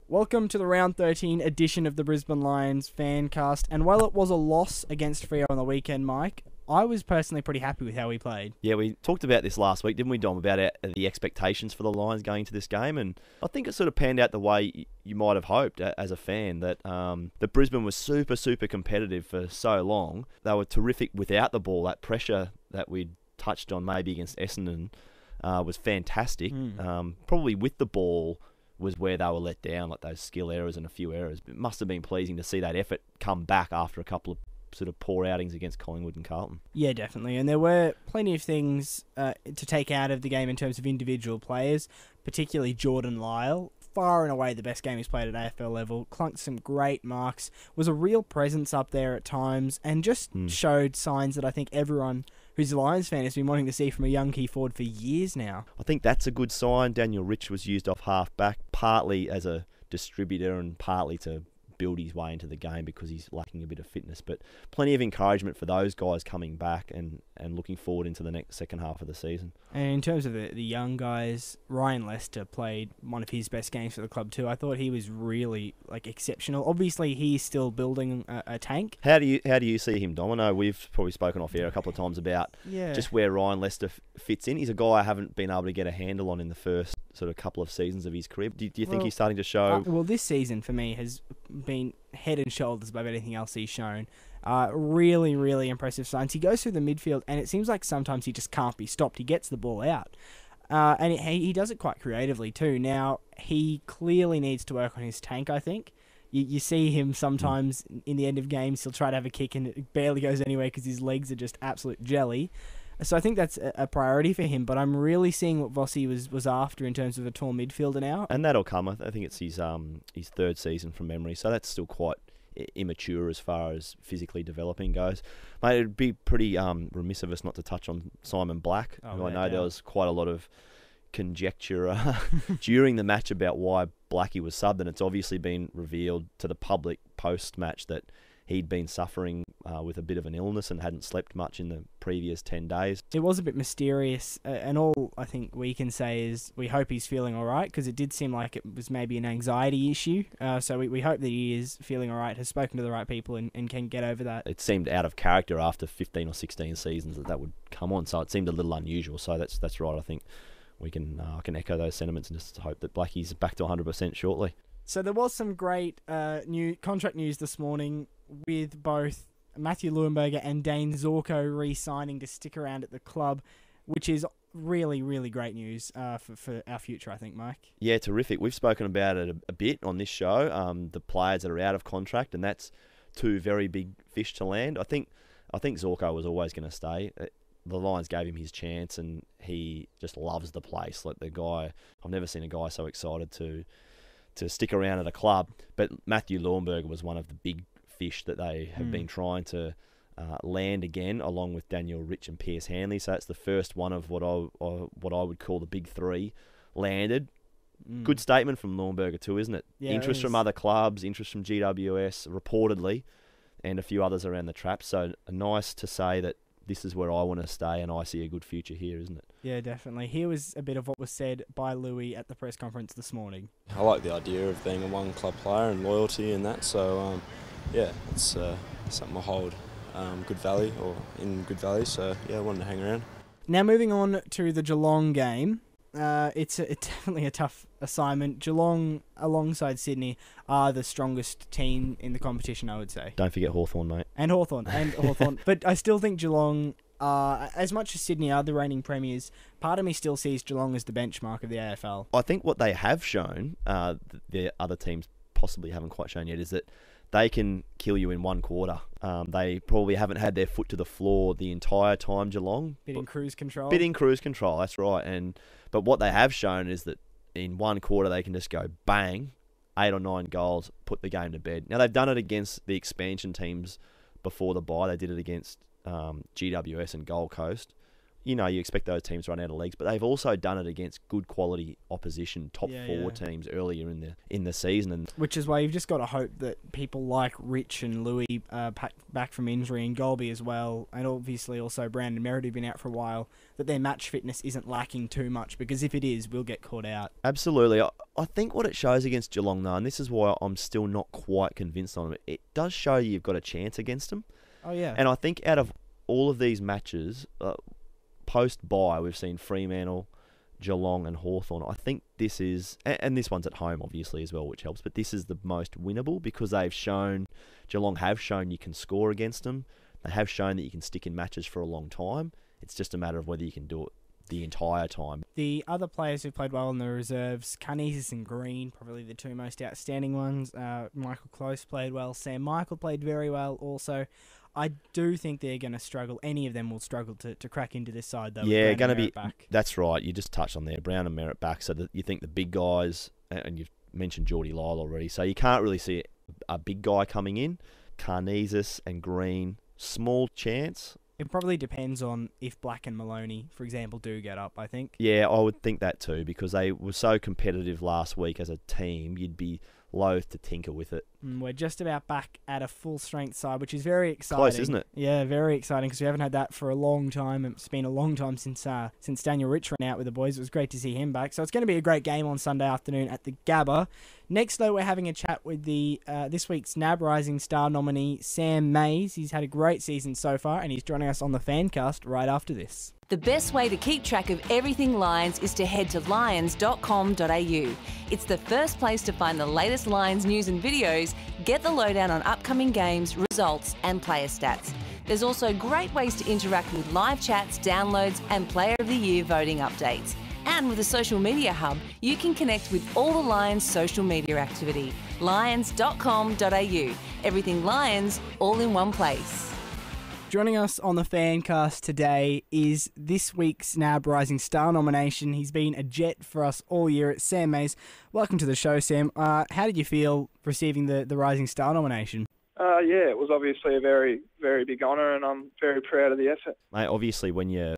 Welcome to the round 13 edition of the Brisbane Lions Fancast. And while it was a loss against Freo on the weekend, Mike, I was personally pretty happy with how we played. Yeah, we talked about this last week, didn't we, Dom, about the expectations for the Lions going into this game, and I think it sort of panned out the way you might have hoped as a fan, that Brisbane was super, super competitive for so long. They were terrific without the ball. That pressure that we'd touched on maybe against Essendon was fantastic. Probably with the ball was where they were let down, like those skill errors and a few errors. It must have been pleasing to see that effort come back after a couple of sort of poor outings against Collingwood and Carlton. Yeah, definitely. And there were plenty of things to take out of the game in terms of individual players, particularly Jordan Lyle. Far and away the best game he's played at AFL level. Clunked some great marks. Was a real presence up there at times and just showed signs that I think everyone who's a Lions fan has been wanting to see from a young key forward for years now. I think that's a good sign. Daniel Rich was used off half-back, partly as a distributor and partly to build his way into the game because he's lacking a bit of fitness. But plenty of encouragement for those guys coming back and looking forward into the second half of the season. And in terms of the young guys, Ryan Lester played one of his best games for the club too. I thought he was really exceptional. Obviously, he's still building a tank. How do you see him, Dom? I know we've probably spoken off air a couple of times about just where Ryan Lester fits in. He's a guy I haven't been able to get a handle on in the first sort of couple of seasons of his career. Do you think he's starting to show? Well, this season for me has been head and shoulders above anything else he's shown. Really, really impressive signs. He goes through the midfield, and it seems like sometimes he just can't be stopped. He gets the ball out. And he does it quite creatively too. Now, he clearly needs to work on his tank, I think. You see him sometimes in the end of games, he'll try to have a kick and it barely goes anywhere because his legs are just absolute jelly. So I think that's a priority for him, but I'm really seeing what Vossi was after in terms of a tall midfielder now. And that'll come. I think it's his third season from memory, so that's still quite immature as far as physically developing goes. Mate, it'd be pretty remiss of us not to touch on Simon Black. I know there was quite a lot of conjecture during the match about why Blackie was subbed, and it's obviously been revealed to the public post-match that he'd been suffering with a bit of an illness and hadn't slept much in the previous 10 days. It was a bit mysterious, and all I think we can say is we hope he's feeling all right, because it did seem like it was maybe an anxiety issue. So we hope that he is feeling all right, has spoken to the right people, and can get over that. It seemed out of character after 15 or 16 seasons that would come on, so it seemed a little unusual. So that's right. I think we can I can echo those sentiments and just hope that Blackie's back to 100% shortly. So there was some great new contract news this morning, with both Matthew Leuenberger and Dane Zorko re-signing to stick around at the club, which is really, really great news for our future, I think, Mike. Yeah, terrific. We've spoken about it a bit on this show, the players that are out of contract, and that's two very big fish to land. I think Zorko was always going to stay. The Lions gave him his chance, and he just loves the place. Like the guy, I've never seen a guy so excited to stick around at a club. But Matthew Leuenberger was one of the big fish that they have been trying to land again, along with Daniel Rich and Pierce Hanley. So that's the first one of what I would call the big three landed. Good statement from Leuenberger too, isn't it? Yeah, interest from other clubs, interest from GWS, reportedly, and a few others around the trap. So nice to say that this is where I want to stay and I see a good future here, isn't it? Yeah, definitely. Here was a bit of what was said by Louis at the press conference this morning. I like the idea of being a one-club player and loyalty and that, so it's something I hold in good value, so I wanted to hang around. Now moving on to the Geelong game. It's definitely a tough assignment. Geelong, alongside Sydney, are the strongest team in the competition, I would say. Don't forget Hawthorn, mate. And Hawthorn. But I still think Geelong, as much as Sydney are the reigning premiers, part of me still sees Geelong as the benchmark of the AFL. I think what they have shown, the other teams possibly haven't quite shown yet, is that they can kill you in one quarter. They probably haven't had their foot to the floor the entire time, Geelong. Bit in cruise control, that's right. But what they have shown is that in one quarter they can just go bang, 8 or 9 goals, put the game to bed. Now they've done it against the expansion teams before the bye. They did it against GWS and Gold Coast. you expect those teams to run out of legs, but they've also done it against good quality opposition, top four Yeah. teams earlier in the season. And Which is why you've just got to hope that people like Rich and Louis back from injury, and Golby as well, and obviously also Brandon Merritt, who've been out for a while, that their match fitness isn't lacking too much, because if it is, we'll get caught out. absolutely. I think what it shows against Geelong, though, and this is why I'm still not quite convinced on it does show you've got a chance against them. Oh, yeah. And I think out of all of these matches, post-bye, we've seen Fremantle, Geelong and Hawthorn. I think this is, and this one's at home obviously as well, which helps, but this is the most winnable because Geelong have shown you can score against them. They have shown that you can stick in matches for a long time. It's just a matter of whether you can do it the entire time. The other players who played well in the reserves, Karnezis and Green, probably the two most outstanding ones. Michael Close played well. Sam Michael played very well also. I do think they're going to struggle. Any of them will struggle to crack into this side, though. Yeah, going to be back. That's right. You just touched on there, Brown and Merritt back. So that you think the big guys, and you've mentioned Geordie Lyle already. So you can't really see a big guy coming in. Karnezis and Green, small chance. It probably depends on if Black and Maloney, for example, do get up, I think. Yeah, I would think that too, because they were so competitive last week as a team, you'd be loath to tinker with it. We're just about back at a full-strength side, which is very exciting. Close, isn't it? Yeah, very exciting, because we haven't had that for a long time. It's been a long time since Daniel Rich ran out with the boys. It was great to see him back. So it's going to be a great game on Sunday afternoon at the Gabba. Next, though, we're having a chat with the this week's NAB Rising Star nominee, Sam Mays. He's had a great season so far, and he's joining us on the Fancast right after this. The best way to keep track of everything Lions is to head to lions.com.au. It's the first place to find the latest Lions news and videos, get the lowdown on upcoming games, results and player stats. There's also great ways to interact with live chats, downloads and Player of the Year voting updates. And with a social media hub, you can connect with all the Lions social media activity. lions.com.au. Everything Lions, all in one place. Joining us on the Fancast today is this week's NAB Rising Star nomination. He's been a jet for us all year. It's Sam Mays. Welcome to the show, Sam. How did you feel receiving the Rising Star nomination? Yeah, it was obviously a very, very big honour, and I'm very proud of the effort. Mate, obviously when you're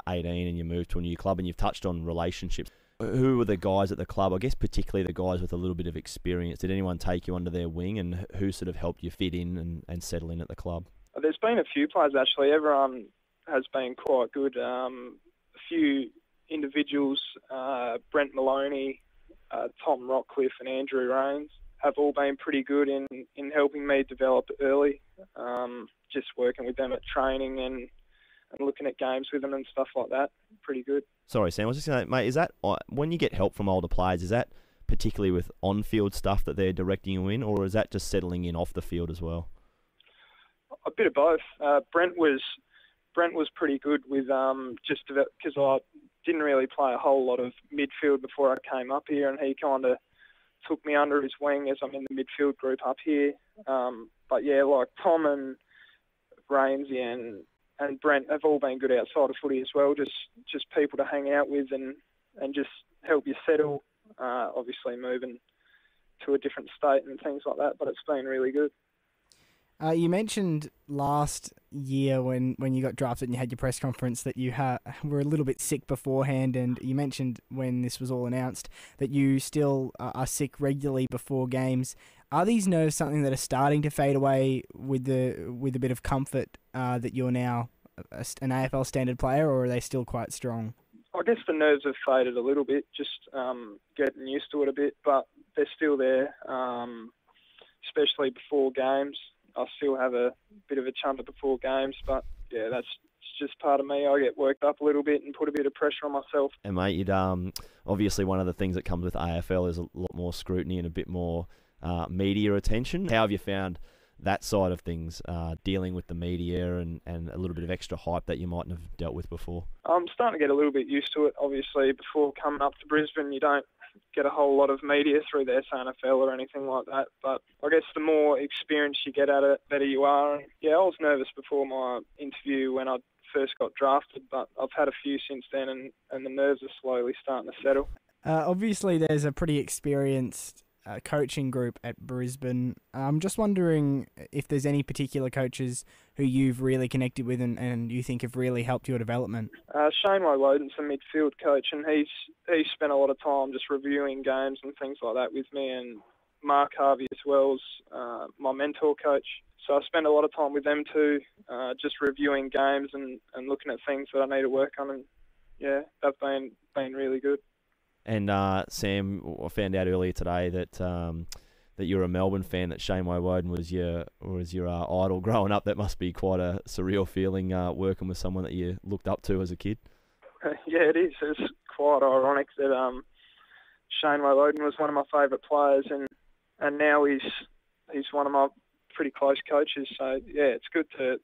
18 and you move to a new club, and you've touched on relationships, who were the guys at the club, I guess particularly the guys with a little bit of experience? Did anyone take you under their wing, and who sort of helped you fit in and settle in at the club? There's been a few players, actually. Everyone has been quite good. A few individuals, Brent Maloney, Tom Rockcliffe and Andrew Rains, have all been pretty good in helping me develop early, just working with them at training and looking at games with them and stuff like that. Pretty good. Sorry, Sam, I was just going to, mate, is that, when you get help from older players, is that particularly with on-field stuff that they're directing you in, or is that just settling in off the field as well? A bit of both. Brent was pretty good with just because I didn't really play a whole lot of midfield before I came up here, and he kind of took me under his wing as I'm in the midfield group up here. But yeah, like Tom and Rainsy and Brent have all been good outside of footy as well. Just people to hang out with and just help you settle. Obviously moving to a different state and things like that, but it's been really good. You mentioned last year when you got drafted and you had your press conference that you were a little bit sick beforehand, and you mentioned when this was all announced that you still are sick regularly before games. Are these nerves something that are starting to fade away with a bit of comfort that you're now an AFL standard player, or are they still quite strong? I guess the nerves have faded a little bit, just getting used to it a bit, but they're still there, especially before games. I still have a bit of a chunter before games, but yeah, that's just part of me. I get worked up a little bit and put a bit of pressure on myself. And mate, you'd, obviously one of the things that comes with AFL is a lot more scrutiny and a bit more media attention. How have you found that side of things, dealing with the media and a little bit of extra hype that you mightn't have dealt with before? I'm starting to get a little bit used to it. Obviously, before coming up to Brisbane, you don't get a whole lot of media through the SANFL or anything like that. But I guess the more experience you get at it, the better you are. And yeah, I was nervous before my interview when I first got drafted, but I've had a few since then, and the nerves are slowly starting to settle. Obviously, there's a pretty experienced coaching group at Brisbane. I'm just wondering if there's any particular coaches who you've really connected with and you think have really helped your development. Shane Woden's a midfield coach, and he's spent a lot of time just reviewing games and things like that with me, and Mark Harvey as well as my mentor coach. So I spend a lot of time with them too, just reviewing games and looking at things that I need to work on, and yeah, they've been really good. And Sam, I found out earlier today that that you're a Melbourne fan. That Shane Woden was your idol growing up. That must be quite a surreal feeling, working with someone that you looked up to as a kid. Yeah, it is. It's quite ironic that Shane Woden was one of my favourite players, and now he's one of my pretty close coaches. So yeah, it's good to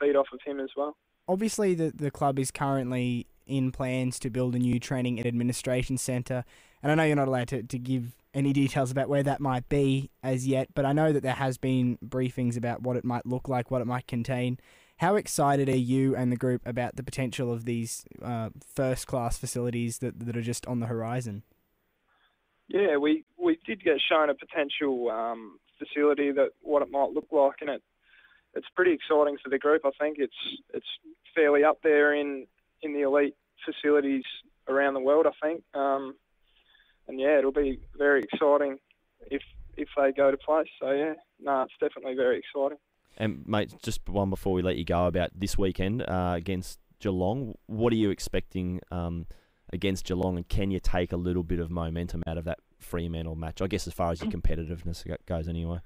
feed off of him as well. Obviously, the club is currently in plans to build a new training and administration centre, and I know you're not allowed to give any details about where that might be as yet, but I know that there has been briefings about what it might look like, what it might contain. How excited are you and the group about the potential of these first-class facilities that are just on the horizon? Yeah, we did get shown a potential facility, that what it might look like, and it's pretty exciting for the group. I think it's fairly up there in the elite facilities around the world, I think. And yeah, it'll be very exciting if they go to place. So yeah, it's definitely very exciting. And mate, just one before we let you go about this weekend against Geelong. What are you expecting against Geelong, and can you take a little bit of momentum out of that Fremantle match? I guess as far as your competitiveness goes anyway.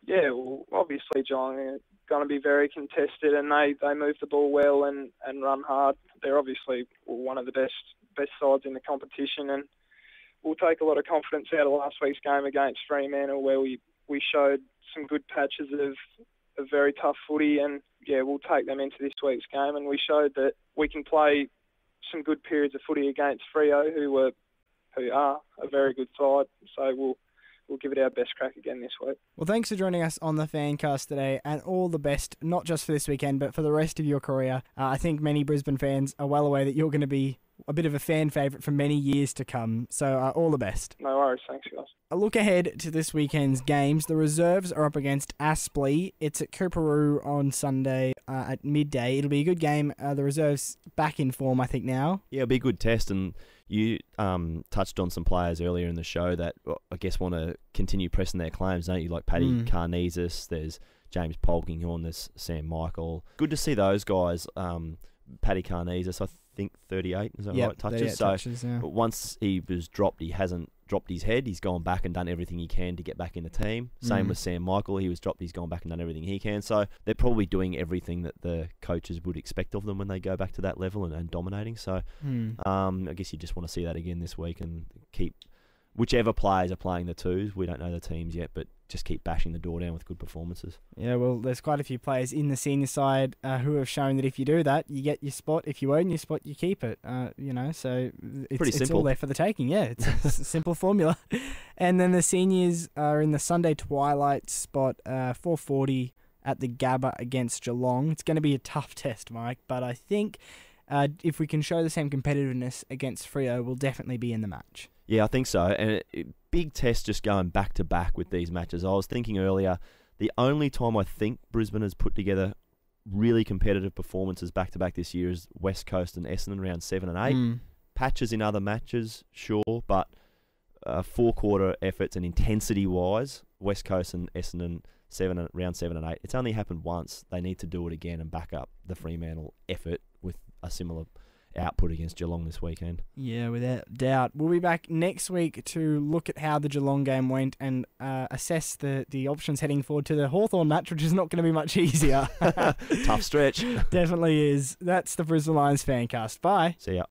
Yeah, well, obviously Geelong are going to be very contested, and they move the ball well and run hard. They're obviously one of the best sides in the competition, and we'll take a lot of confidence out of last week's game against Fremantle, where we showed some good patches of very tough footy, and yeah, we'll take them into this week's game, and we showed that we can play some good periods of footy against Freo, who are a very good side. So we'll give it our best crack again this week. Well, thanks for joining us on the Fancast today, and all the best, not just for this weekend, but for the rest of your career. I think many Brisbane fans are well aware that you're going to be a bit of a fan favourite for many years to come, so all the best. No worries, thanks guys. A look ahead to this weekend's games. The reserves are up against Aspley. It's at Cooperoo on Sunday at midday. It'll be a good game. The reserves back in form, I think, now. Yeah, it'll be a good test, and you touched on some players earlier in the show that I guess want to continue pressing their claims, don't you? Like Paddy Carnesis, there's James Polkinghorne, there's Sam Michael. Good to see those guys. Paddy Carnesis, I think 38, is that right? Touches. Touches, yeah. But once he was dropped, he hasn't dropped his head. He's gone back and done everything he can to get back in the team. Same with Sam Michael. He was dropped. He's gone back and done everything he can. So they're probably doing everything that the coaches would expect of them when they go back to that level and dominating. So I guess you just want to see that again this week and keep whichever players are playing the twos. We don't know the teams yet, but just keep bashing the door down with good performances. Yeah, well, there's quite a few players in the senior side who have shown that if you do that, you get your spot. If you own your spot, you keep it. So it's all there for the taking. Yeah, it's a simple formula. And then the seniors are in the Sunday twilight spot, 4:40 at the Gabba against Geelong. It's going to be a tough test, Mike, but I think if we can show the same competitiveness against Freo, we'll definitely be in the match. Yeah, I think so. And big test just going back to back with these matches. I was thinking earlier, the only time I think Brisbane has put together really competitive performances back to back this year is West Coast and Essendon round 7 and 8. Patches in other matches, sure, but 4-quarter efforts and intensity wise, West Coast and Essendon round 7 and 8. It's only happened once. They need to do it again and back up the Fremantle effort with a similar output against Geelong this weekend. Yeah, without doubt. We'll be back next week to look at how the Geelong game went and assess the options heading forward to the Hawthorn match, which is not going to be much easier. Tough stretch. Definitely is. That's the Brisbane Lions Fancast. Bye. See ya.